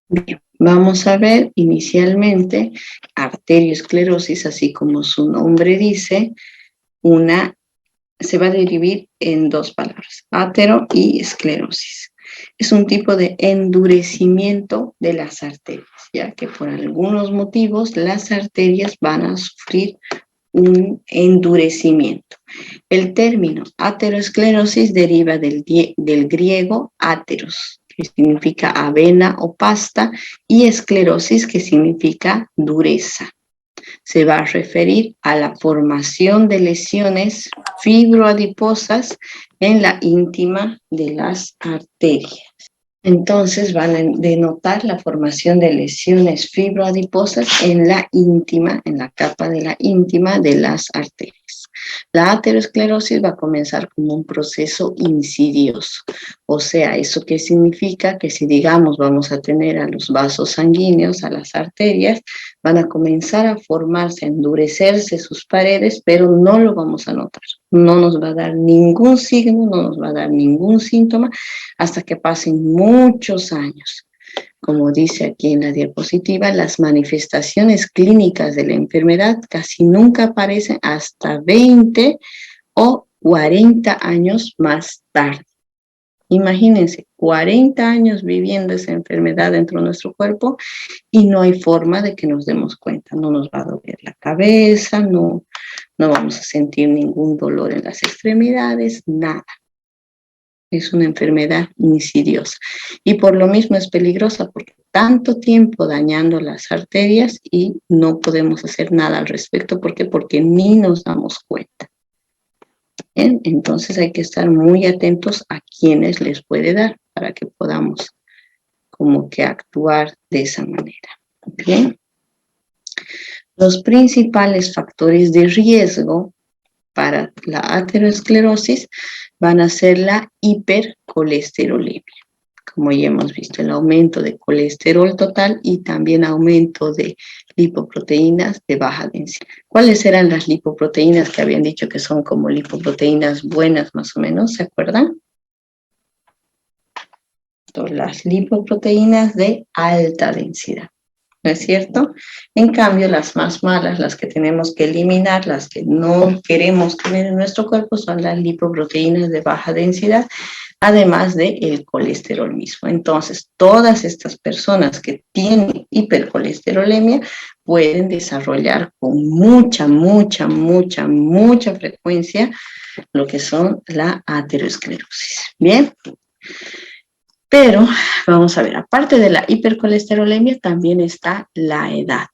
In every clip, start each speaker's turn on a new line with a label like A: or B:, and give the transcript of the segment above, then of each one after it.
A: Bien, vamos a ver inicialmente arteriosclerosis, así como su nombre dice, se va a dividir en dos palabras, atero y esclerosis. Es un tipo de endurecimiento de las arterias, ya que por algunos motivos las arterias van a sufrir un endurecimiento. El término aterosclerosis deriva del griego ateros, que significa avena o pasta, y esclerosis, que significa dureza. Se va a referir a la formación de lesiones fibroadiposas en la íntima de las arterias. Entonces van a denotar la formación de lesiones fibroadiposas en la íntima, en la capa de la íntima de las arterias. La aterosclerosis va a comenzar como un proceso insidioso. O sea, ¿eso qué significa? Que si, digamos, vamos a tener a los vasos sanguíneos, a las arterias, van a comenzar a formarse, a endurecerse sus paredes, pero no lo vamos a notar. No nos va a dar ningún signo, no nos va a dar ningún síntoma hasta que pasen muchos años. Como dice aquí en la diapositiva, las manifestaciones clínicas de la enfermedad casi nunca aparecen hasta 20 o 40 años más tarde. Imagínense, 40 años viviendo esa enfermedad dentro de nuestro cuerpo y no hay forma de que nos demos cuenta. No nos va a doler la cabeza, no vamos a sentir ningún dolor en las extremidades, nada. Es una enfermedad insidiosa y por lo mismo es peligrosa porque tanto tiempo dañando las arterias y no podemos hacer nada al respecto. ¿Por qué? Porque ni nos damos cuenta. ¿Bien? Entonces hay que estar muy atentos a quienes les puede dar para que podamos como que actuar de esa manera. Bien. Los principales factores de riesgo para la aterosclerosis van a ser la hipercolesterolemia. Como ya hemos visto, el aumento de colesterol total y también aumento de lipoproteínas de baja densidad. ¿Cuáles eran las lipoproteínas que habían dicho que son como lipoproteínas buenas más o menos? ¿Se acuerdan? Las lipoproteínas de alta densidad. ¿No es cierto? En cambio, las más malas, las que tenemos que eliminar, las que no queremos tener en nuestro cuerpo, son las lipoproteínas de baja densidad, además del colesterol mismo. Entonces, todas estas personas que tienen hipercolesterolemia pueden desarrollar con mucha frecuencia lo que son la aterosclerosis. Bien. Pero vamos a ver, aparte de la hipercolesterolemia, también está la edad.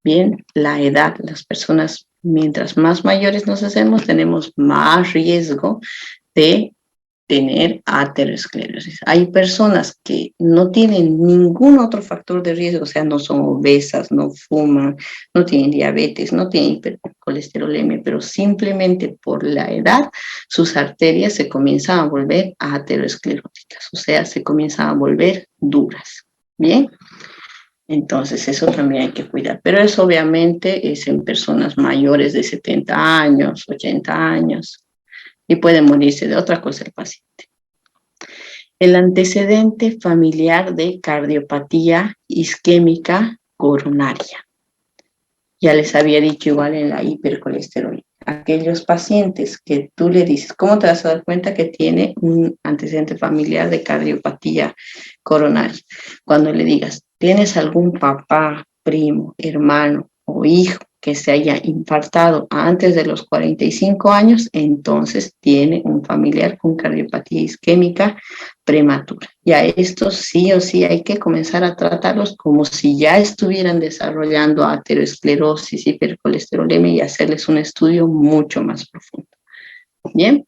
A: Bien, la edad, las personas, mientras más mayores nos hacemos, tenemos más riesgo de tener aterosclerosis. Hay personas que no tienen ningún otro factor de riesgo, o sea, no son obesas, no fuman, no tienen diabetes, no tienen hipercolesterolemia, pero simplemente por la edad sus arterias se comienzan a volver ateroscleróticas, o sea, se comienzan a volver duras. Bien. Entonces, eso también hay que cuidar. Pero eso obviamente es en personas mayores de 70 años, 80 años, y puede morirse de otra cosa el paciente. El antecedente familiar de cardiopatía isquémica coronaria. Ya les había dicho igual en la hipercolesterolemia. Aquellos pacientes que tú le dices, ¿cómo te vas a dar cuenta que tiene un antecedente familiar de cardiopatía coronaria? Cuando le digas, ¿tienes algún papá, primo, hermano o hijo que se haya infartado antes de los 45 años? Entonces tiene un familiar con cardiopatía isquémica prematura. Y a estos sí o sí hay que comenzar a tratarlos como si ya estuvieran desarrollando aterosclerosis, hipercolesterolemia y hacerles un estudio mucho más profundo. Bien.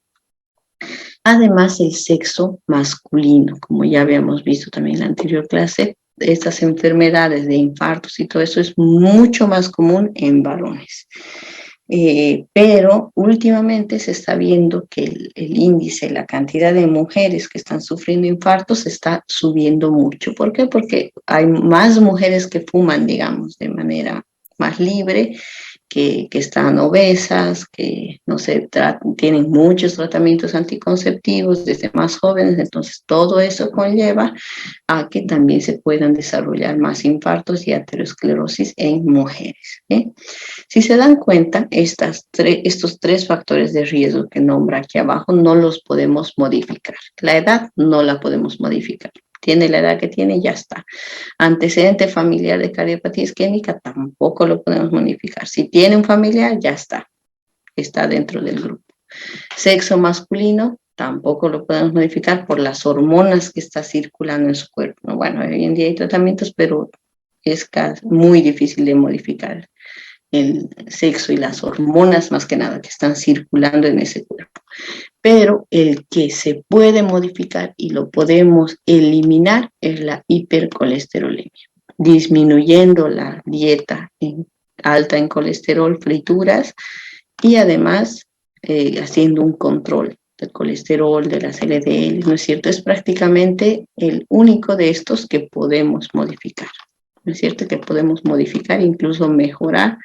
A: Además, el sexo masculino, como ya habíamos visto también en la anterior clase, estas enfermedades de infartos y todo eso es mucho más común en varones. Pero últimamente se está viendo que el índice, la cantidad de mujeres que están sufriendo infartos está subiendo mucho. ¿Por qué? Porque hay más mujeres que fuman, digamos, de manera más libre que están obesas, que no sé, tienen muchos tratamientos anticonceptivos desde más jóvenes, entonces todo eso conlleva a que también se puedan desarrollar más infartos y aterosclerosis en mujeres. Si se dan cuenta, estos tres factores de riesgo que nombra aquí abajo no los podemos modificar. La edad no la podemos modificar. Tiene la edad que tiene, ya está. Antecedente familiar de cardiopatía isquémica tampoco lo podemos modificar. Si tiene un familiar, ya está dentro del grupo. Sexo masculino, tampoco lo podemos modificar por las hormonas que está circulando en su cuerpo. Bueno, hoy en día hay tratamientos, pero es muy difícil de modificar el sexo y las hormonas más que nada que están circulando en ese cuerpo. Pero el que se puede modificar y lo podemos eliminar es la hipercolesterolemia, disminuyendo la dieta alta en colesterol, frituras, y además haciendo un control del colesterol, de las LDL, ¿no es cierto? Es prácticamente el único de estos que podemos modificar, ¿no es cierto? Que podemos modificar, incluso mejorar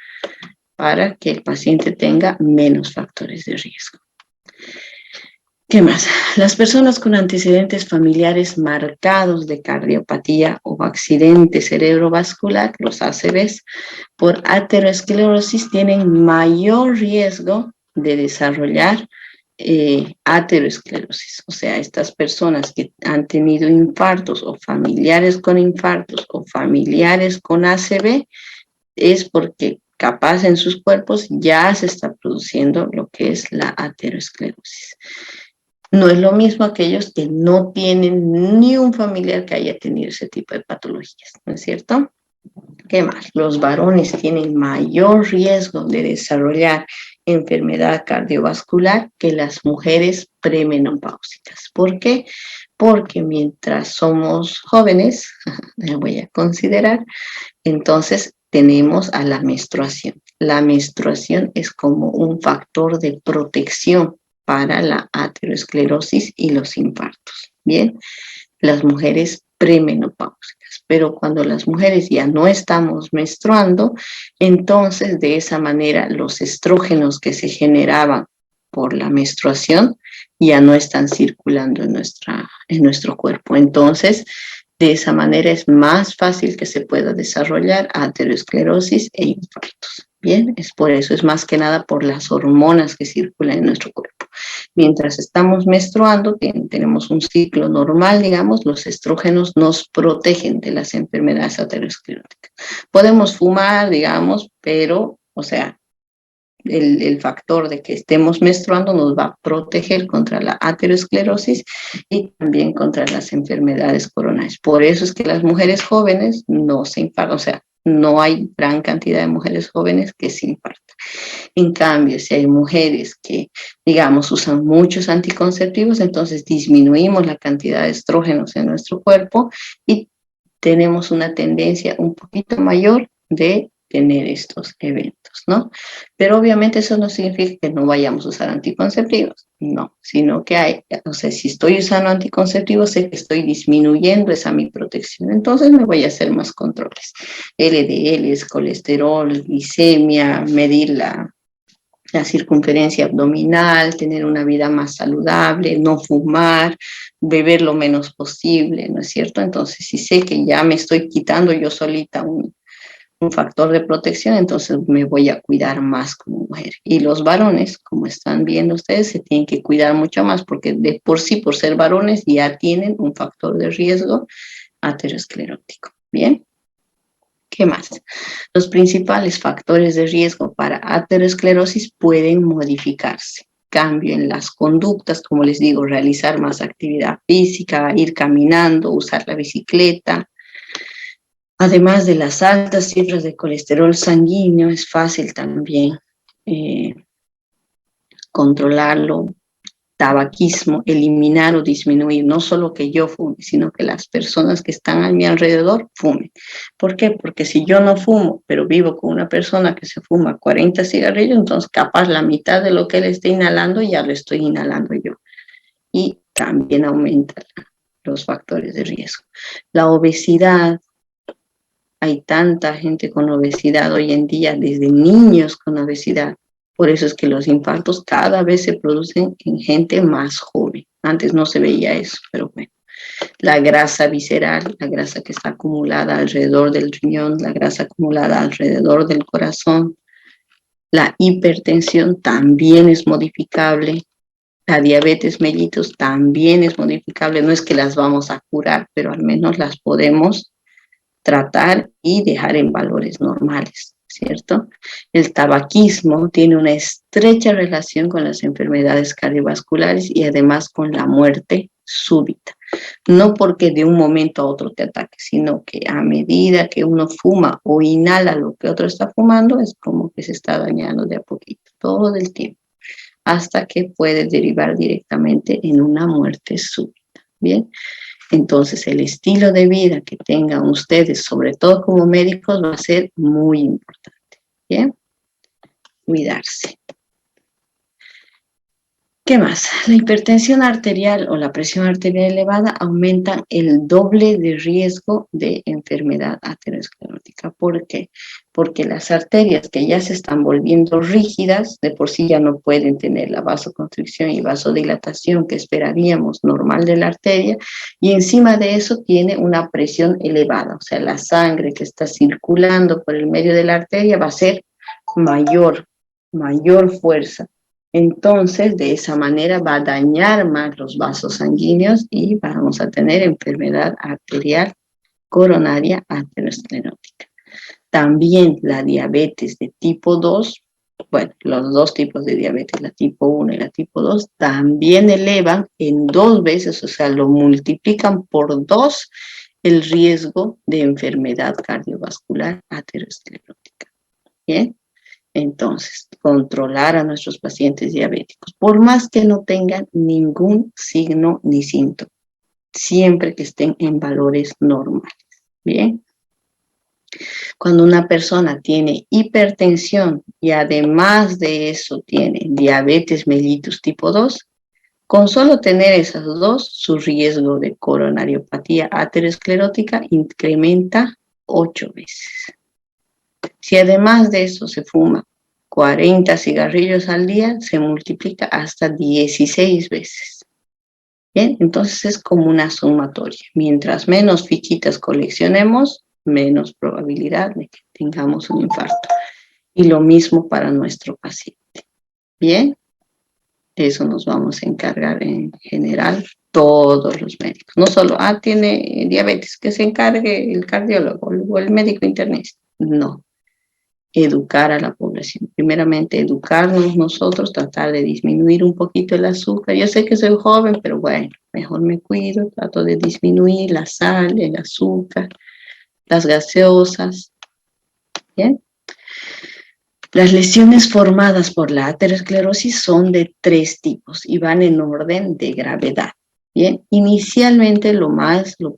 A: para que el paciente tenga menos factores de riesgo. ¿Qué más? Las personas con antecedentes familiares marcados de cardiopatía o accidente cerebrovascular, los ACVs, por aterosclerosis tienen mayor riesgo de desarrollar aterosclerosis. O sea, estas personas que han tenido infartos o familiares con infartos o familiares con ACV es porque capaz en sus cuerpos ya se está produciendo lo que es la aterosclerosis. No es lo mismo aquellos que no tienen ni un familiar que haya tenido ese tipo de patologías, ¿no es cierto? ¿Qué más? Los varones tienen mayor riesgo de desarrollar enfermedad cardiovascular que las mujeres premenopáusicas. ¿Por qué? Porque mientras somos jóvenes, la voy a considerar, entonces tenemos a la menstruación. La menstruación es como un factor de protección para la aterosclerosis y los infartos. Bien, las mujeres premenopáusicas, pero cuando las mujeres ya no estamos menstruando, entonces de esa manera los estrógenos que se generaban por la menstruación ya no están circulando en nuestro cuerpo. Entonces, de esa manera es más fácil que se pueda desarrollar aterosclerosis e infartos. Bien, es por eso, es más que nada por las hormonas que circulan en nuestro cuerpo. Mientras estamos menstruando, tenemos un ciclo normal, digamos, los estrógenos nos protegen de las enfermedades ateroscleróticas. Podemos fumar, digamos, pero, o sea, el factor de que estemos menstruando nos va a proteger contra la aterosclerosis y también contra las enfermedades coronarias. Por eso es que las mujeres jóvenes no se infartan, o sea, no hay gran cantidad de mujeres jóvenes que se infartan. En cambio, si hay mujeres que, digamos, usan muchos anticonceptivos, entonces disminuimos la cantidad de estrógenos en nuestro cuerpo y tenemos una tendencia un poquito mayor de tener estos eventos, ¿no? Pero obviamente eso no significa que no vayamos a usar anticonceptivos, no, sino que o sea, si estoy usando anticonceptivos, sé que estoy disminuyendo esa mi protección, entonces me voy a hacer más controles. LDL, colesterol, glicemia, medir la circunferencia abdominal, tener una vida más saludable, no fumar, beber lo menos posible, ¿no es cierto? Entonces, si sé que ya me estoy quitando yo solita un factor de protección, entonces me voy a cuidar más como mujer. Y los varones, como están viendo ustedes, se tienen que cuidar mucho más porque de por sí, por ser varones, ya tienen un factor de riesgo aterosclerótico. Bien. ¿Qué más? Los principales factores de riesgo para aterosclerosis pueden modificarse. Cambio en las conductas, como les digo, realizar más actividad física, ir caminando, usar la bicicleta. Además de las altas cifras de colesterol sanguíneo, es fácil también controlarlo. Tabaquismo, eliminar o disminuir, no solo que yo fume, sino que las personas que están a mi alrededor fumen. ¿Por qué? Porque si yo no fumo, pero vivo con una persona que se fuma 40 cigarrillos, entonces capaz la mitad de lo que él está inhalando ya lo estoy inhalando yo. Y también aumenta los factores de riesgo. La obesidad, Hay tanta gente con obesidad hoy en día, desde niños con obesidad. Por eso es que los infartos cada vez se producen en gente más joven. Antes no se veía eso, pero bueno. La grasa visceral, la grasa que está acumulada alrededor del riñón, la grasa acumulada alrededor del corazón. La hipertensión también es modificable. La diabetes mellitus también es modificable. No es que las vamos a curar, pero al menos las podemos tratar y dejar en valores normales, ¿cierto? El tabaquismo tiene una estrecha relación con las enfermedades cardiovasculares y además con la muerte súbita. No porque de un momento a otro te ataque, sino que a medida que uno fuma o inhala lo que otro está fumando, es como que se está dañando de a poquito, todo el tiempo, hasta que puede derivar directamente en una muerte súbita. Bien, entonces el estilo de vida que tengan ustedes, sobre todo como médicos, va a ser muy importante. Bien, cuidarse. ¿Qué más? La hipertensión arterial o la presión arterial elevada aumentan el doble de riesgo de enfermedad aterosclerótica. ¿Por qué? Porque las arterias que ya se están volviendo rígidas, de por sí ya no pueden tener la vasoconstricción y vasodilatación que esperaríamos normal de la arteria, y encima de eso tiene una presión elevada, o sea, la sangre que está circulando por el medio de la arteria va a ser mayor fuerza. Entonces, de esa manera va a dañar más los vasos sanguíneos y vamos a tener enfermedad arterial coronaria aterosclerótica. También la diabetes de tipo 2, bueno, los dos tipos de diabetes, la tipo 1 y la tipo 2, también elevan en 2 veces, o sea, lo multiplican por 2 el riesgo de enfermedad cardiovascular aterosclerótica. ¿Bien? Entonces, controlar a nuestros pacientes diabéticos, por más que no tengan ningún signo ni síntoma, siempre que estén en valores normales. Bien. Cuando una persona tiene hipertensión y además de eso tiene diabetes mellitus tipo 2, con solo tener esas dos, su riesgo de coronariopatía aterosclerótica incrementa 8 veces. Si además de eso se fuma 40 cigarrillos al día, se multiplica hasta 16 veces. Bien, entonces es como una sumatoria. Mientras menos fichitas coleccionemos, menos probabilidad de que tengamos un infarto. Y lo mismo para nuestro paciente. Bien, eso nos vamos a encargar en general todos los médicos. No solo, tiene diabetes, que se encargue el cardiólogo o el médico internista. No. Educar a la población. Primeramente, educarnos nosotros, tratar de disminuir un poquito el azúcar. Yo sé que soy joven, pero bueno, mejor me cuido, trato de disminuir la sal, el azúcar, las gaseosas. ¿Bien? Las lesiones formadas por la aterosclerosis son de 3 tipos y van en orden de gravedad. Bien, inicialmente lo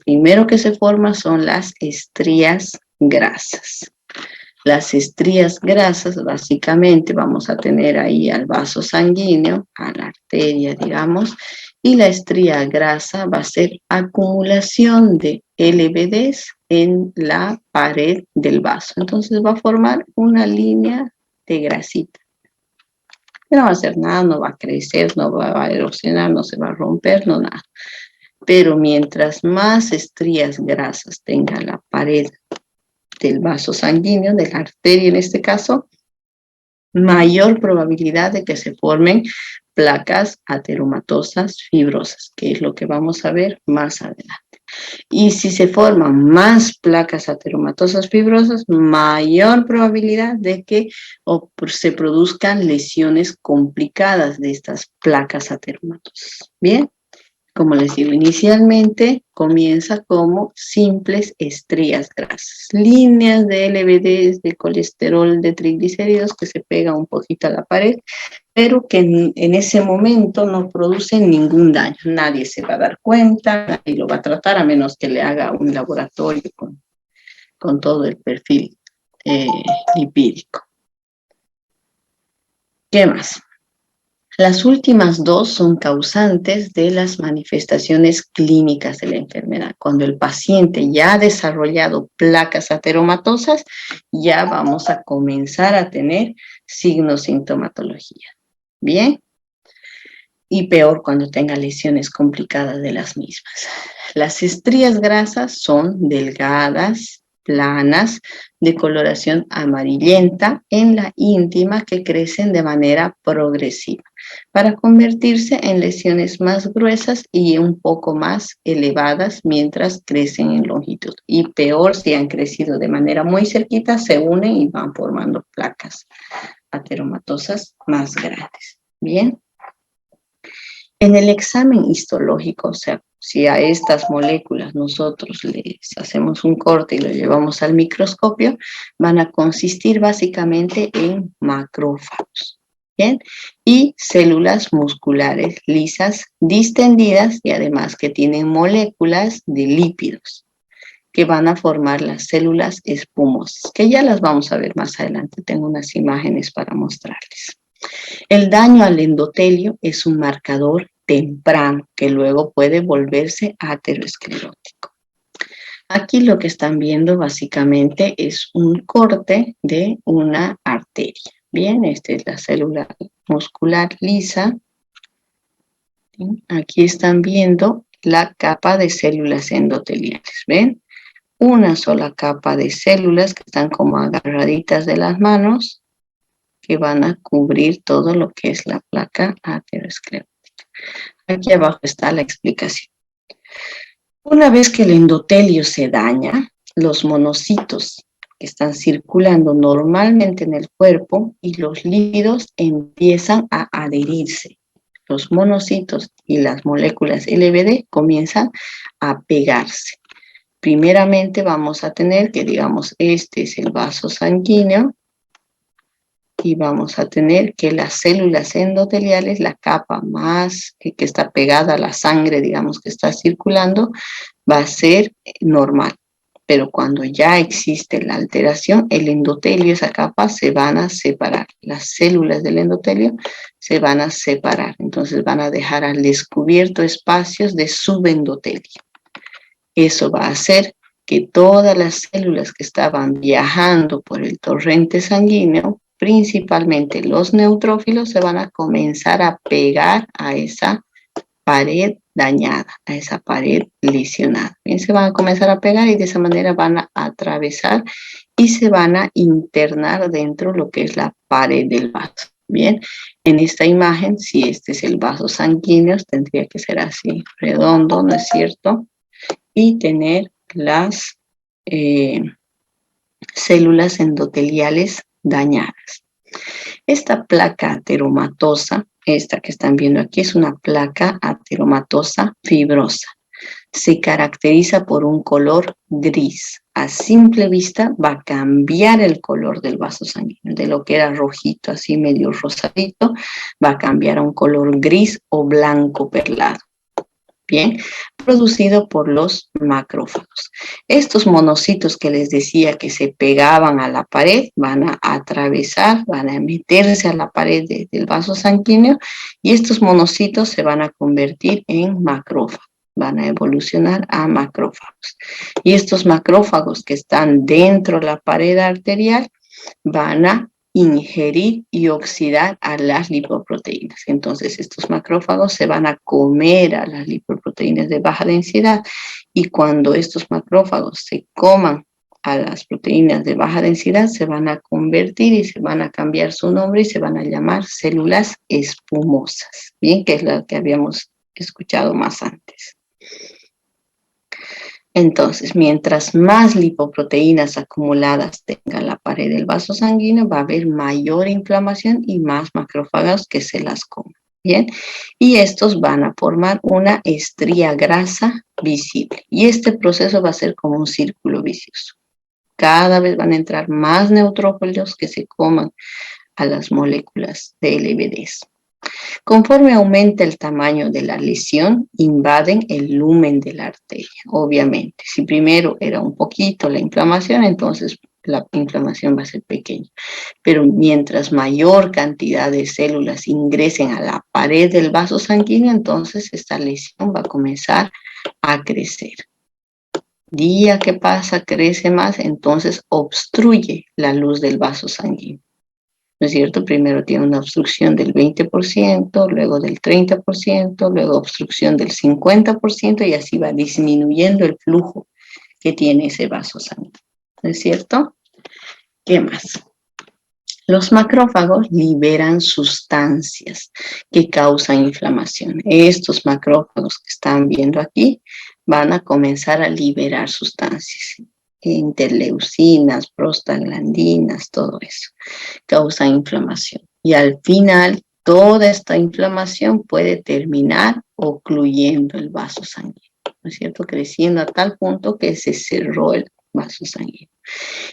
A: primero que se forma son las estrías grasas. Las estrías grasas, básicamente, vamos a tener ahí al vaso sanguíneo, a la arteria, digamos, y la estría grasa va a ser acumulación de LBDs en la pared del vaso. Entonces va a formar una línea de grasita. No va a hacer nada, no va a crecer, no va a erosionar, no se va a romper, no nada. Pero mientras más estrías grasas tenga la pared del vaso sanguíneo, de la arteria en este caso, mayor probabilidad de que se formen placas ateromatosas fibrosas, que es lo que vamos a ver más adelante. Y si se forman más placas ateromatosas fibrosas, mayor probabilidad de que se produzcan lesiones complicadas de estas placas ateromatosas. Bien. Como les digo, inicialmente comienza como simples estrías grasas, líneas de LBDs, de colesterol, de triglicéridos que se pegan un poquito a la pared, pero que en ese momento no producen ningún daño. Nadie se va a dar cuenta, nadie lo va a tratar a menos que le haga un laboratorio con todo el perfil lipídico. ¿Qué más? Las últimas dos son causantes de las manifestaciones clínicas de la enfermedad. Cuando el paciente ya ha desarrollado placas ateromatosas, ya vamos a comenzar a tener signos sintomatología. Bien. Y peor cuando tenga lesiones complicadas de las mismas. Las estrías grasas son delgadas, planas, de coloración amarillenta en la íntima que crecen de manera progresiva para convertirse en lesiones más gruesas y un poco más elevadas mientras crecen en longitud. Y peor si han crecido de manera muy cerquita, se unen y van formando placas ateromatosas más grandes. Bien. En el examen histológico, o sea, si a estas moléculas nosotros les hacemos un corte y lo llevamos al microscopio, van a consistir básicamente en macrófagos, ¿bien? Y células musculares lisas, distendidas y además que tienen moléculas de lípidos que van a formar las células espumosas, que ya las vamos a ver más adelante. Tengo unas imágenes para mostrarles. El daño al endotelio es un marcador temprano que luego puede volverse ateroesclerótico. Aquí lo que están viendo básicamente es un corte de una arteria. Bien, esta es la célula muscular lisa. Aquí están viendo la capa de células endoteliales. ¿Ven? Una sola capa de células que están como agarraditas de las manos, que van a cubrir todo lo que es la placa ateroesclerótica. Aquí abajo está la explicación. Una vez que el endotelio se daña, los monocitos que están circulando normalmente en el cuerpo y los lípidos empiezan a adherirse. Los monocitos y las moléculas LBD comienzan a pegarse. Primeramente vamos a tener que, digamos, este es el vaso sanguíneo, y vamos a tener que las células endoteliales, la capa más que está pegada a la sangre, digamos, que está circulando, va a ser normal. Pero cuando ya existe la alteración, el endotelio, esa capa, se van a separar. Las células del endotelio se van a separar. Entonces van a dejar al descubierto espacios de subendotelio. Eso va a hacer que todas las células que estaban viajando por el torrente sanguíneo, principalmente los neutrófilos, se van a comenzar a pegar a esa pared dañada, a esa pared lesionada. Bien, se van a comenzar a pegar y de esa manera van a atravesar y se van a internar dentro de lo que es la pared del vaso. Bien, en esta imagen, si este es el vaso sanguíneo, tendría que ser así, redondo, ¿no es cierto? Y tener las células endoteliales dañadas. Esta placa ateromatosa, esta que están viendo aquí, es una placa ateromatosa fibrosa. Se caracteriza por un color gris. A simple vista va a cambiar el color del vaso sanguíneo. De lo que era rojito, así medio rosadito, va a cambiar a un color gris o blanco perlado. Bien, producido por los macrófagos. Estos monocitos que les decía que se pegaban a la pared van a atravesar, van a meterse a la pared del vaso sanguíneo y estos monocitos se van a convertir en macrófagos, van a evolucionar a macrófagos. Y estos macrófagos que están dentro de la pared arterial van a ingerir y oxidar a las lipoproteínas. Entonces, estos macrófagos se van a comer a las lipoproteínas de baja densidad y cuando estos macrófagos se coman a las proteínas de baja densidad, se van a convertir y se van a cambiar su nombre y se van a llamar células espumosas, bien, que es la que habíamos escuchado más antes. Entonces, mientras más lipoproteínas acumuladas tenga la pared del vaso sanguíneo, va a haber mayor inflamación y más macrófagos que se las comen. Bien, y estos van a formar una estría grasa visible. Y este proceso va a ser como un círculo vicioso. Cada vez van a entrar más neutrófilos que se coman a las moléculas de LBDs. Conforme aumenta el tamaño de la lesión, invaden el lumen de la arteria, obviamente. Si primero era un poquito la inflamación, entonces la inflamación va a ser pequeña. Pero mientras mayor cantidad de células ingresen a la pared del vaso sanguíneo, entonces esta lesión va a comenzar a crecer. Día que pasa, crece más, entonces obstruye la luz del vaso sanguíneo. ¿No es cierto? Primero tiene una obstrucción del 20%, luego del 30%, luego obstrucción del 50% y así va disminuyendo el flujo que tiene ese vaso sanguíneo. ¿No es cierto? ¿Qué más? Los macrófagos liberan sustancias que causan inflamación. Estos macrófagos que están viendo aquí van a comenzar a liberar sustancias, interleucinas, prostaglandinas, todo eso causa inflamación. Y al final, toda esta inflamación puede terminar ocluyendo el vaso sanguíneo, ¿no es cierto? Creciendo a tal punto que se cerró el vaso sanguíneo.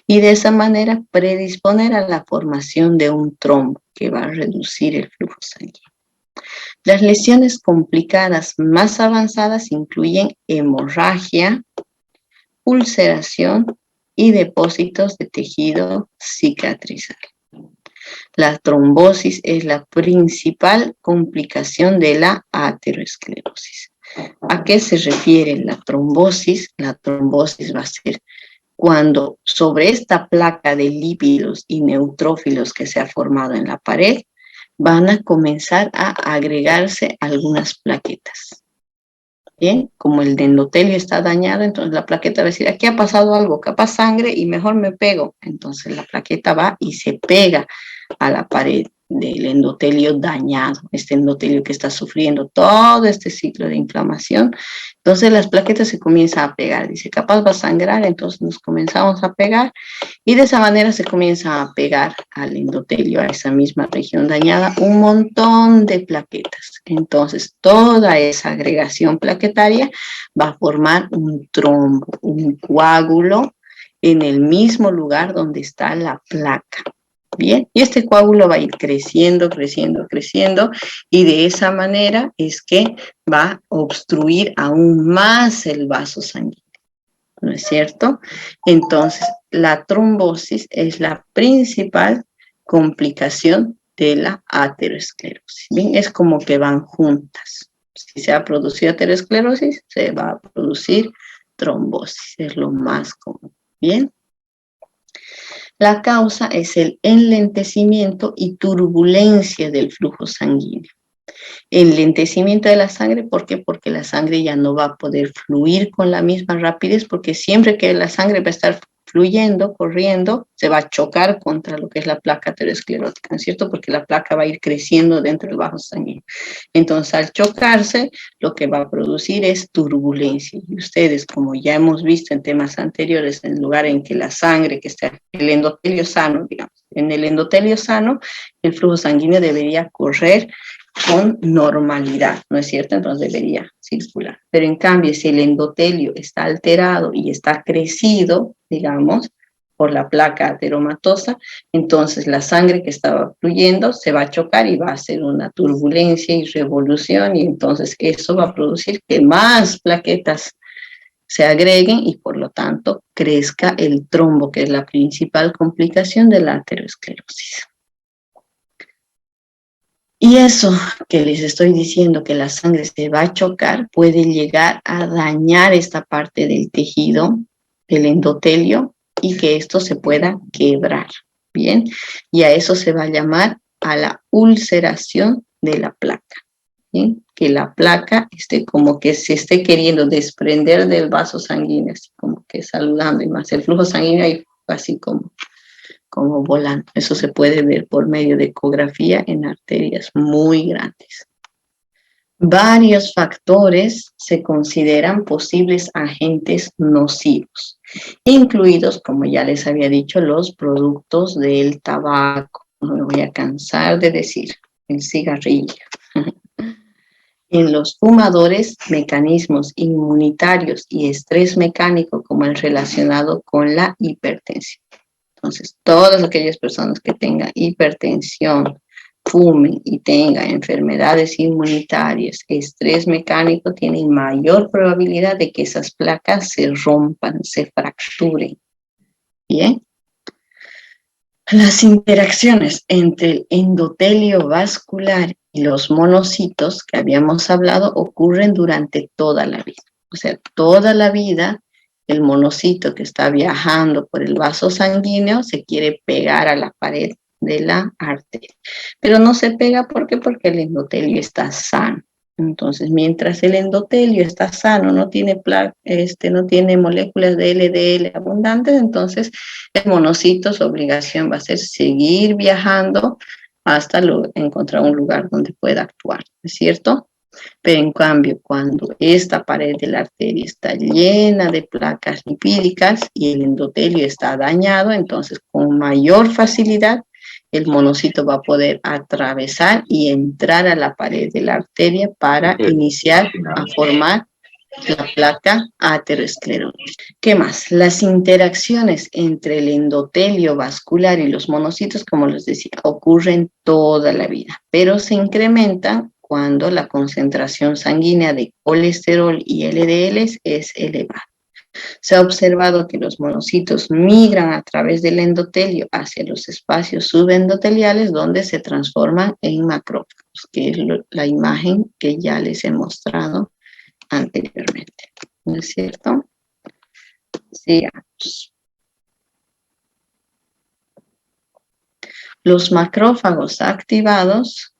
A: Y de esa manera predisponer a la formación de un trombo que va a reducir el flujo sanguíneo. Las lesiones complicadas más avanzadas incluyen hemorragia, ulceración y depósitos de tejido cicatrizal. La trombosis es la principal complicación de la aterosclerosis. ¿A qué se refiere la trombosis? La trombosis va a ser cuando sobre esta placa de lípidos y neutrófilos que se ha formado en la pared, van a comenzar a agregarse algunas plaquetas. Bien, como el endotelio está dañado, entonces la plaqueta va a decir, aquí ha pasado algo, capaz sangre y mejor me pego. Entonces la plaqueta va y se pega a la pared del endotelio dañado, este endotelio que está sufriendo todo este ciclo de inflamación. Entonces las plaquetas se comienzan a pegar, dice, capaz va a sangrar, entonces nos comenzamos a pegar y de esa manera se comienza a pegar al endotelio, a esa misma región dañada, un montón de plaquetas. Entonces toda esa agregación plaquetaria va a formar un trombo, un coágulo en el mismo lugar donde está la placa. Bien, y este coágulo va a ir creciendo, creciendo, creciendo, y de esa manera es que va a obstruir aún más el vaso sanguíneo, ¿no es cierto? Entonces, la trombosis es la principal complicación de la aterosclerosis. Bien, es como que van juntas. Si se ha producido aterosclerosis, se va a producir trombosis, es lo más común. Bien. La causa es el enlentecimiento y turbulencia del flujo sanguíneo. Enlentecimiento de la sangre, ¿por qué? Porque la sangre ya no va a poder fluir con la misma rapidez, porque siempre que la sangre va a estar fluyendo, corriendo, se va a chocar contra lo que es la placa aterosclerótica, ¿no es cierto? Porque la placa va a ir creciendo dentro del vaso sanguíneo. Entonces, al chocarse, lo que va a producir es turbulencia. Y ustedes, como ya hemos visto en temas anteriores, en el lugar en que la sangre, que está el endotelio sano, digamos, en el endotelio sano, el flujo sanguíneo debería correr con normalidad, ¿no es cierto? Entonces debería circular. Pero en cambio, si el endotelio está alterado y está crecido, digamos, por la placa ateromatosa, entonces la sangre que estaba fluyendo se va a chocar y va a hacer una turbulencia y revolución, y entonces eso va a producir que más plaquetas se agreguen y por lo tanto crezca el trombo, que es la principal complicación de la aterosclerosis. Y eso que les estoy diciendo, que la sangre se va a chocar, puede llegar a dañar esta parte del tejido, del endotelio, y que esto se pueda quebrar, ¿bien? Y a eso se va a llamar a la ulceración de la placa, ¿bien? Que la placa como que se esté queriendo desprender del vaso sanguíneo, así como que saludando, y más el flujo sanguíneo y así como volando. Eso se puede ver por medio de ecografía en arterias muy grandes. Varios factores se consideran posibles agentes nocivos, incluidos, como ya les había dicho, los productos del tabaco. No me voy a cansar de decir, el cigarrillo. En los fumadores, mecanismos inmunitarios y estrés mecánico como el relacionado con la hipertensión. Entonces, todas aquellas personas que tengan hipertensión, fumen y tengan enfermedades inmunitarias, estrés mecánico, tienen mayor probabilidad de que esas placas se rompan, se fracturen. Bien. Las interacciones entre el endotelio vascular y los monocitos que habíamos hablado ocurren durante toda la vida. O sea, toda la vida el monocito que está viajando por el vaso sanguíneo se quiere pegar a la pared de la arteria. Pero no se pega, ¿por qué? Porque el endotelio está sano. Entonces, mientras el endotelio está sano, no tiene moléculas de LDL abundantes, entonces el monocito, su obligación va a ser seguir viajando hasta encontrar un lugar donde pueda actuar, ¿es cierto? Pero en cambio, cuando esta pared de la arteria está llena de placas lipídicas y el endotelio está dañado, entonces con mayor facilidad el monocito va a poder atravesar y entrar a la pared de la arteria para iniciar a formar la placa aterosclerótica. ¿Qué más? Las interacciones entre el endotelio vascular y los monocitos, como les decía, ocurren toda la vida, pero se incrementan cuando la concentración sanguínea de colesterol y LDL es elevada. Se ha observado que los monocitos migran a través del endotelio hacia los espacios subendoteliales donde se transforman en macrófagos, que es la imagen que ya les he mostrado anteriormente. ¿No es cierto? Sigamos. Los macrófagos activados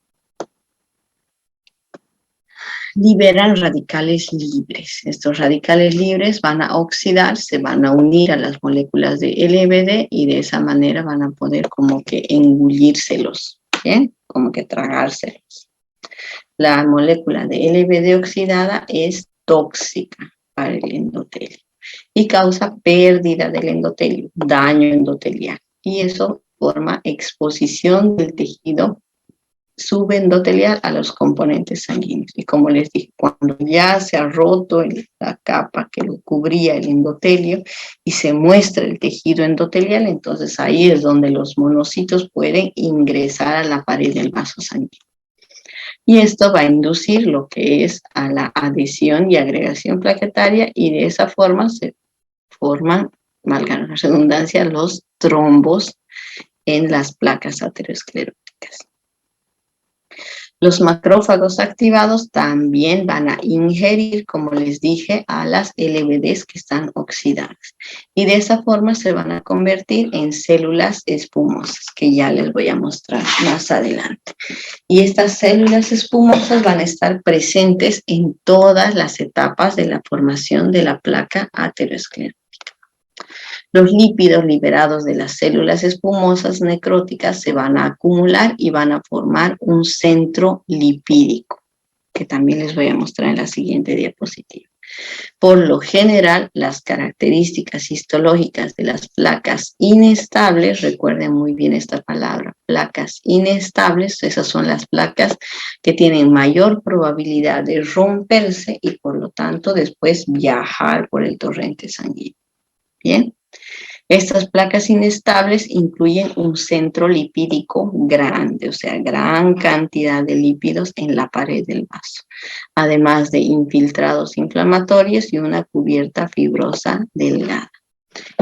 A: liberan radicales libres. Estos radicales libres van a oxidar, se van a unir a las moléculas de LBD y de esa manera van a poder como que engullírselos, ¿bien? Como que tragárselos. La molécula de LBD oxidada es tóxica para el endotelio y causa pérdida del endotelio, daño endotelial. Y eso forma exposición del tejido subendotelial a los componentes sanguíneos. Y como les dije, cuando ya se ha roto la capa que lo cubría el endotelio y se muestra el tejido endotelial, entonces ahí es donde los monocitos pueden ingresar a la pared del vaso sanguíneo. Y esto va a inducir lo que es a la adhesión y agregación plaquetaria y de esa forma se forman, valga la redundancia, los trombos en las placas ateroscleróticas. Los macrófagos activados también van a ingerir, como les dije, a las LBDs que están oxidadas. Y de esa forma se van a convertir en células espumosas, que ya les voy a mostrar más adelante. Y estas células espumosas van a estar presentes en todas las etapas de la formación de la placa aterosclerótica. Los lípidos liberados de las células espumosas necróticas se van a acumular y van a formar un centro lipídico, que también les voy a mostrar en la siguiente diapositiva. Por lo general, las características histológicas de las placas inestables, recuerden muy bien esta palabra, placas inestables, esas son las placas que tienen mayor probabilidad de romperse y por lo tanto después viajar por el torrente sanguíneo. Bien. Estas placas inestables incluyen un centro lipídico grande, o sea, gran cantidad de lípidos en la pared del vaso, además de infiltrados inflamatorios y una cubierta fibrosa delgada.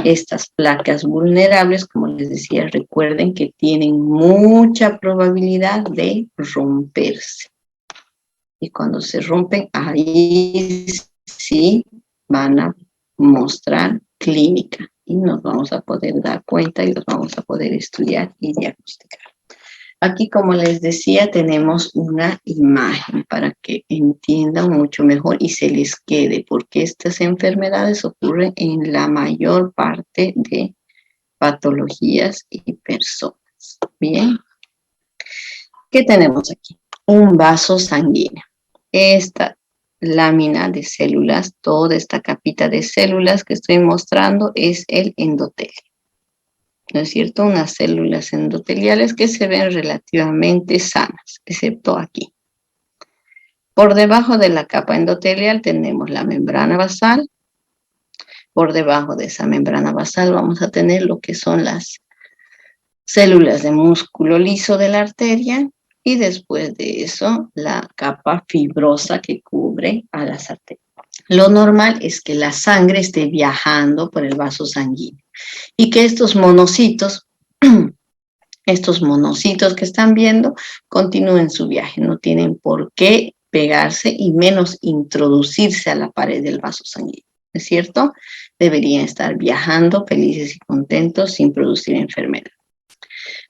A: Estas placas vulnerables, como les decía, recuerden que tienen mucha probabilidad de romperse. Y cuando se rompen, ahí sí van a mostrar clínica y nos vamos a poder dar cuenta y los vamos a poder estudiar y diagnosticar. Aquí, como les decía, tenemos una imagen para que entiendan mucho mejor y se les quede, porque estas enfermedades ocurren en la mayor parte de patologías y personas. Bien. ¿Qué tenemos aquí? Un vaso sanguíneo. Esta lámina de células, toda esta capita de células que estoy mostrando es el endotelio. ¿No es cierto? Unas células endoteliales que se ven relativamente sanas, excepto aquí. Por debajo de la capa endotelial tenemos la membrana basal. Por debajo de esa membrana basal vamos a tener lo que son las células de músculo liso de la arteria y después de eso la capa fibrosa que cubre a las arterias. Lo normal es que la sangre esté viajando por el vaso sanguíneo y que estos monocitos estos monocitos que están viendo continúen su viaje, no tienen por qué pegarse y menos introducirse a la pared del vaso sanguíneo, ¿no es cierto? Deberían estar viajando felices y contentos sin producir enfermedad.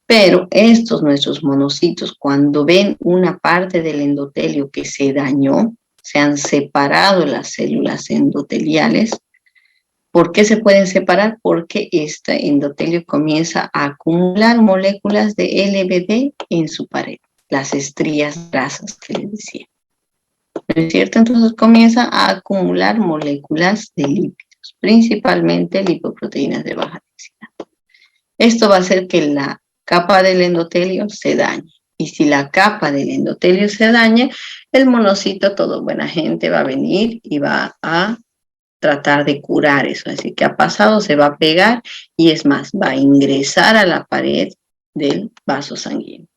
A: Pero estos nuestros monocitos, cuando ven una parte del endotelio que se dañó, se han separado las células endoteliales. ¿Por qué se pueden separar? Porque este endotelio comienza a acumular moléculas de LBD en su pared, las estrías grasas que les decía. ¿No es cierto? Entonces comienza a acumular moléculas de lípidos, principalmente lipoproteínas de baja densidad. Esto va a hacer que la capa del endotelio se dañe. Y si la capa del endotelio se daña, el monocito, todo buena gente, va a venir y va a tratar de curar eso. Así que ha pasado, se va a pegar y es más, va a ingresar a la pared del vaso sanguíneo.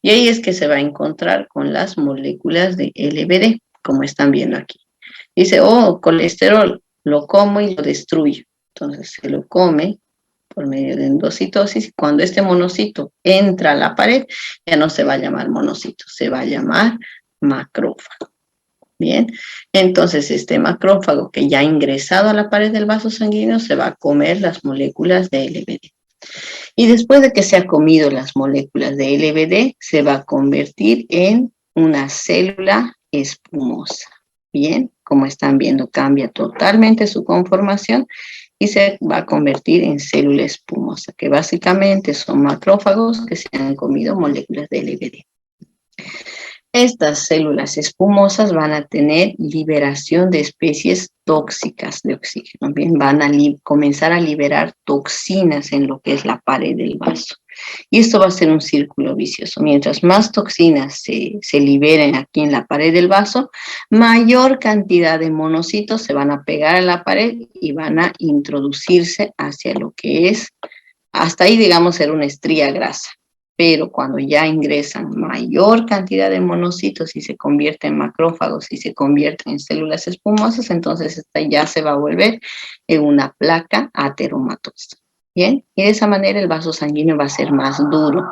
A: Y ahí es que se va a encontrar con las moléculas de LBD, como están viendo aquí. Dice, oh, colesterol, lo como y lo destruyo. Entonces se lo come por medio de endocitosis. Cuando este monocito entra a la pared, ya no se va a llamar monocito, se va a llamar macrófago. Bien, entonces este macrófago que ya ha ingresado a la pared del vaso sanguíneo se va a comer las moléculas de LBD. Y después de que se ha comido las moléculas de LBD, se va a convertir en una célula espumosa. Bien, como están viendo, cambia totalmente su conformación y se va a convertir en célula espumosa, que básicamente son macrófagos que se han comido moléculas de LBD. Estas células espumosas van a tener liberación de especies tóxicas de oxígeno. Bien, van a comenzar a liberar toxinas en lo que es la pared del vaso. Y esto va a ser un círculo vicioso. Mientras más toxinas se liberen aquí en la pared del vaso, mayor cantidad de monocitos se van a pegar a la pared y van a introducirse hacia lo que es, hasta ahí digamos, ser una estría grasa. Pero cuando ya ingresan mayor cantidad de monocitos y se convierten en macrófagos y se convierten en células espumosas, entonces esta ya se va a volver en una placa ateromatosa. Bien, y de esa manera el vaso sanguíneo va a ser más duro.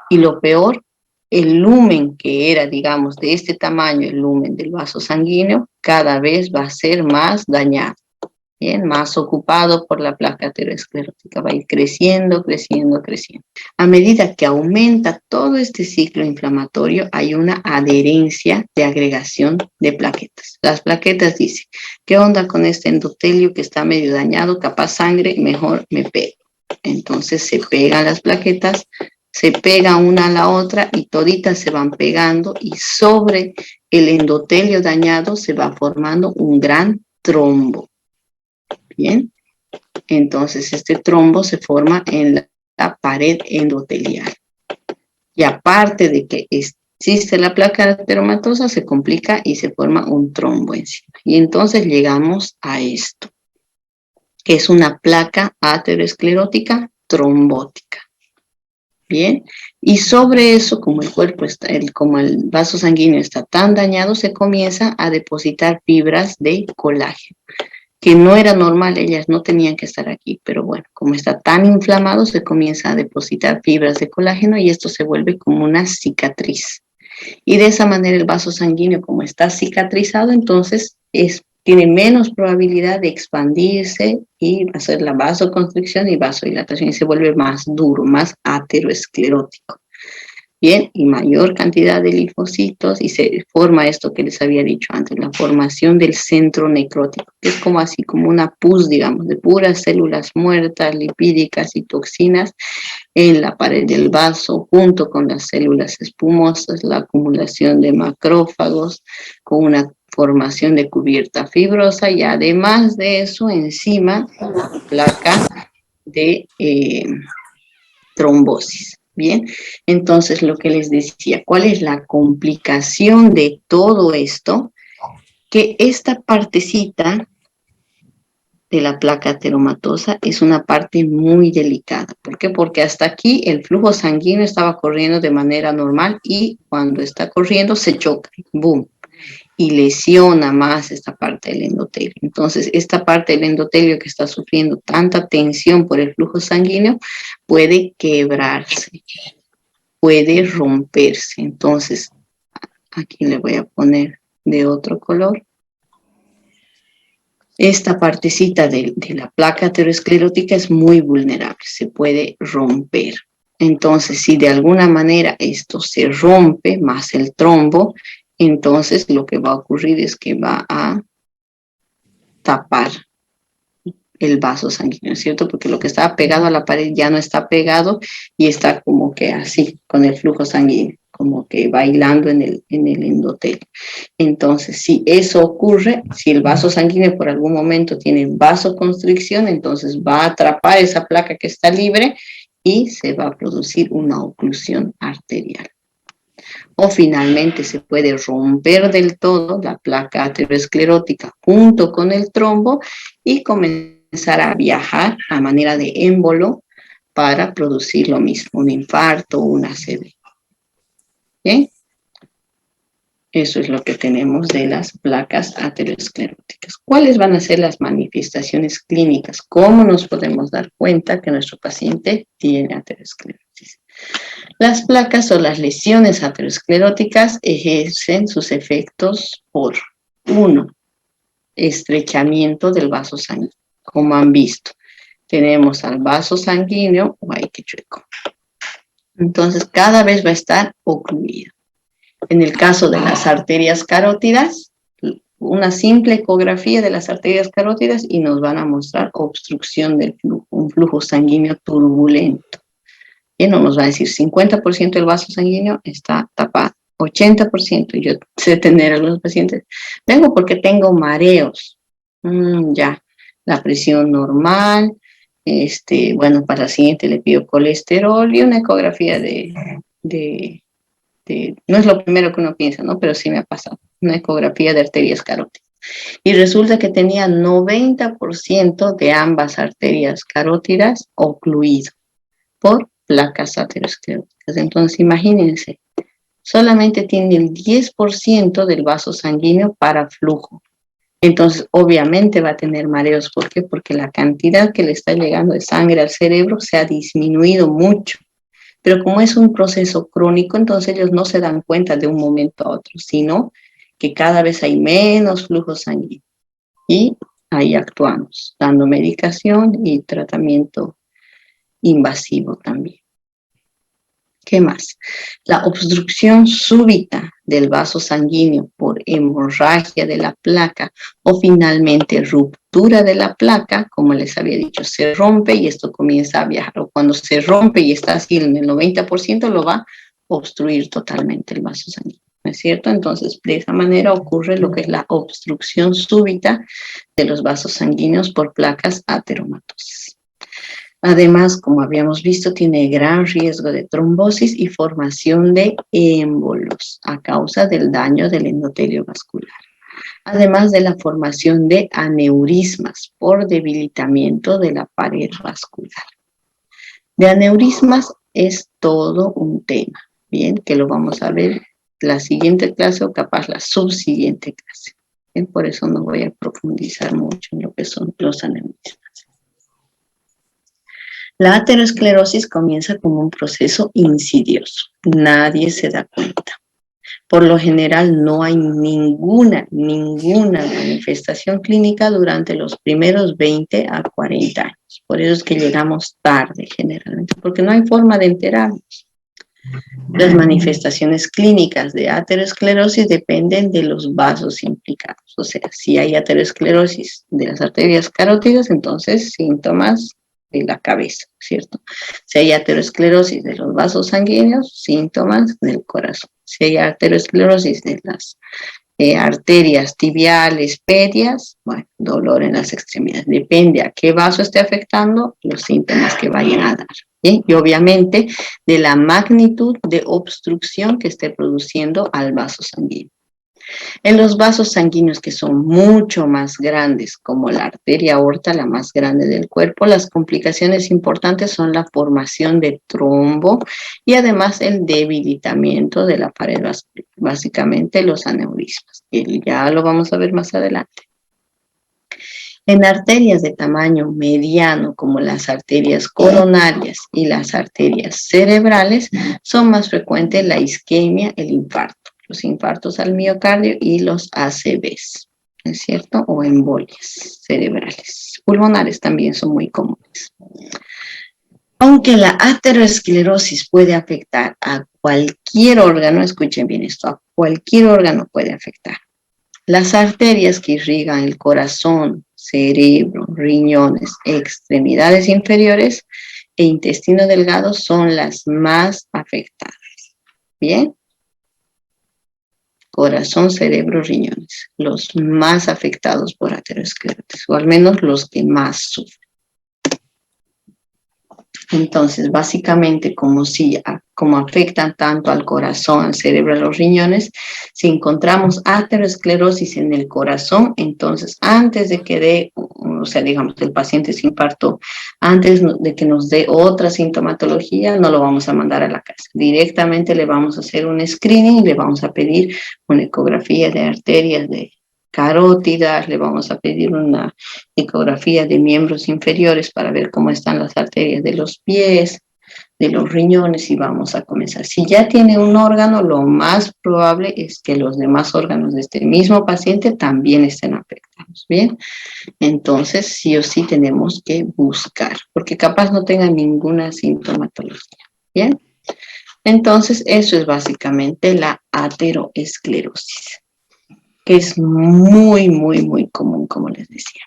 A: Y lo peor, el lumen que era, digamos, de este tamaño, el lumen del vaso sanguíneo, cada vez va a ser más dañado. Bien, más ocupado por la placa aterosclerótica, va a ir creciendo, creciendo, creciendo. A medida que aumenta todo este ciclo inflamatorio, hay una adherencia de agregación de plaquetas. Las plaquetas dicen, ¿qué onda con este endotelio que está medio dañado? Capaz sangre, mejor me pego. Entonces se pegan las plaquetas, se pega una a la otra y toditas se van pegando y sobre el endotelio dañado se va formando un gran trombo. Bien, entonces este trombo se forma en la pared endotelial. Y aparte de que existe la placa ateromatosa, se complica y se forma un trombo encima. Y entonces llegamos a esto, que es una placa aterosclerótica trombótica. Bien, y sobre eso, como el cuerpo está, como el vaso sanguíneo está tan dañado, se comienza a depositar fibras de colágeno, que no era normal, ellas no tenían que estar aquí, pero bueno, como está tan inflamado, se comienza a depositar fibras de colágeno y esto se vuelve como una cicatriz. Y de esa manera el vaso sanguíneo, como está cicatrizado, entonces tiene menos probabilidad de expandirse y hacer la vasoconstricción y vasodilatación y se vuelve más duro, más aterosclerótico. Bien, y mayor cantidad de linfocitos y se forma esto que les había dicho antes, la formación del centro necrótico, que es como así como una pus, digamos, de puras células muertas, lipídicas y toxinas en la pared del vaso, junto con las células espumosas, la acumulación de macrófagos, con una formación de cubierta fibrosa y además de eso, encima, la placa de trombosis. Bien, entonces lo que les decía, ¿cuál es la complicación de todo esto? Que esta partecita de la placa ateromatosa es una parte muy delicada. ¿Por qué? Porque hasta aquí el flujo sanguíneo estaba corriendo de manera normal y cuando está corriendo se choca, boom, y lesiona más esta parte del endotelio. Entonces, esta parte del endotelio que está sufriendo tanta tensión por el flujo sanguíneo puede quebrarse. puede romperse. Entonces, aquí le voy a poner de otro color. Esta partecita de la placa aterosclerótica es muy vulnerable, se puede romper. Entonces, si de alguna manera esto se rompe, más el trombo, entonces lo que va a ocurrir es que va a tapar el vaso sanguíneo, ¿cierto? Porque lo que estaba pegado a la pared ya no está pegado y está como que así, con el flujo sanguíneo, como que bailando en el endotelio. Entonces, si eso ocurre, si el vaso sanguíneo por algún momento tiene vasoconstricción, entonces va a atrapar esa placa que está libre y se va a producir una oclusión arterial. O finalmente se puede romper del todo la placa aterosclerótica junto con el trombo y comenzar a viajar a manera de émbolo para producir lo mismo, un infarto o una ACV. ¿Bien? Eso es lo que tenemos de las placas ateroscleróticas. ¿Cuáles van a ser las manifestaciones clínicas? ¿Cómo nos podemos dar cuenta que nuestro paciente tiene aterosclerosis? Las placas o las lesiones ateroscleróticas ejercen sus efectos por, 1, estrechamiento del vaso sanguíneo. Como han visto, tenemos al vaso sanguíneo, ¡ay, qué chueco! Entonces, cada vez va a estar ocluido. En el caso de las arterias carótidas, una simple ecografía de las arterias carótidas y nos van a mostrar obstrucción del flujo, un flujo sanguíneo turbulento. Y no nos va a decir 50% del vaso sanguíneo está tapado, 80%. Yo sé tener algunos pacientes, vengo porque tengo mareos. Ya, la presión normal, bueno, para la siguiente le pido colesterol y una ecografía no es lo primero que uno piensa, ¿no? Pero sí me ha pasado, una ecografía de arterias carótidas. Y resulta que tenía 90% de ambas arterias carótidas ocluido por placas ateroscleróticas. Entonces, imagínense, solamente tiene el 10% del vaso sanguíneo para flujo. Entonces, obviamente va a tener mareos. ¿Por qué? Porque la cantidad que le está llegando de sangre al cerebro se ha disminuido mucho. Pero como es un proceso crónico, entonces ellos no se dan cuenta de un momento a otro, sino que cada vez hay menos flujo sanguíneo. Y ahí actuamos, dando medicación y tratamiento invasivo también. ¿Qué más? La obstrucción súbita del vaso sanguíneo por hemorragia de la placa o finalmente ruptura de la placa, como les había dicho, se rompe y esto comienza a viajar. O cuando se rompe y está así en el 90%, lo va a obstruir totalmente el vaso sanguíneo. ¿No es cierto? Entonces, de esa manera ocurre lo que es la obstrucción súbita de los vasos sanguíneos por placas ateromatosas. Además, como habíamos visto, tiene gran riesgo de trombosis y formación de émbolos a causa del daño del endotelio vascular. Además de la formación de aneurismas por debilitamiento de la pared vascular. De aneurismas es todo un tema, bien, que lo vamos a ver la siguiente clase o capaz la subsiguiente clase. Bien, por eso no voy a profundizar mucho en lo que son los aneurismas. La aterosclerosis comienza como un proceso insidioso. Nadie se da cuenta. Por lo general no hay ninguna manifestación clínica durante los primeros 20 a 40 años. Por eso es que llegamos tarde generalmente, porque no hay forma de enterarnos. Las manifestaciones clínicas de aterosclerosis dependen de los vasos implicados. O sea, si hay aterosclerosis de las arterias carótidas, entonces síntomas de la cabeza, ¿cierto? Si hay aterosclerosis de los vasos sanguíneos, síntomas del corazón. Si hay aterosclerosis de las arterias tibiales, medias, bueno, dolor en las extremidades. Depende a qué vaso esté afectando, los síntomas que vayan a dar. ¿Bien? Y obviamente de la magnitud de obstrucción que esté produciendo al vaso sanguíneo. En los vasos sanguíneos que son mucho más grandes, como la arteria aorta, la más grande del cuerpo, las complicaciones importantes son la formación de trombo y además el debilitamiento de la pared vascular, básicamente los aneurismas, que ya lo vamos a ver más adelante. En arterias de tamaño mediano, como las arterias coronarias y las arterias cerebrales, son más frecuentes la isquemia, el infarto, los infartos al miocardio y los ACVs, ¿no es cierto? O embolias cerebrales. Pulmonares también son muy comunes. Aunque la aterosclerosis puede afectar a cualquier órgano, escuchen bien esto, a cualquier órgano puede afectar. Las arterias que irrigan el corazón, cerebro, riñones, extremidades inferiores e intestino delgado son las más afectadas. ¿Bien? Corazón, cerebro, riñones, los más afectados por aterosclerosis, o al menos los que más sufren. Entonces, básicamente, como afectan tanto al corazón, al cerebro, a los riñones, si encontramos aterosclerosis en el corazón, entonces antes de que dé, o sea, digamos, el paciente se infartó, antes de que nos dé otra sintomatología, no lo vamos a mandar a la casa. Directamente le vamos a hacer un screening, le vamos a pedir una ecografía de arterias, de carótidas, le vamos a pedir una ecografía de miembros inferiores para ver cómo están las arterias de los pies, de los riñones y vamos a comenzar. Si ya tiene un órgano, lo más probable es que los demás órganos de este mismo paciente también estén afectados, ¿bien? Entonces, sí o sí tenemos que buscar, porque capaz no tenga ninguna sintomatología, ¿bien? Entonces, eso es básicamente la ateroesclerosis, que es muy, muy, muy común, como les decía.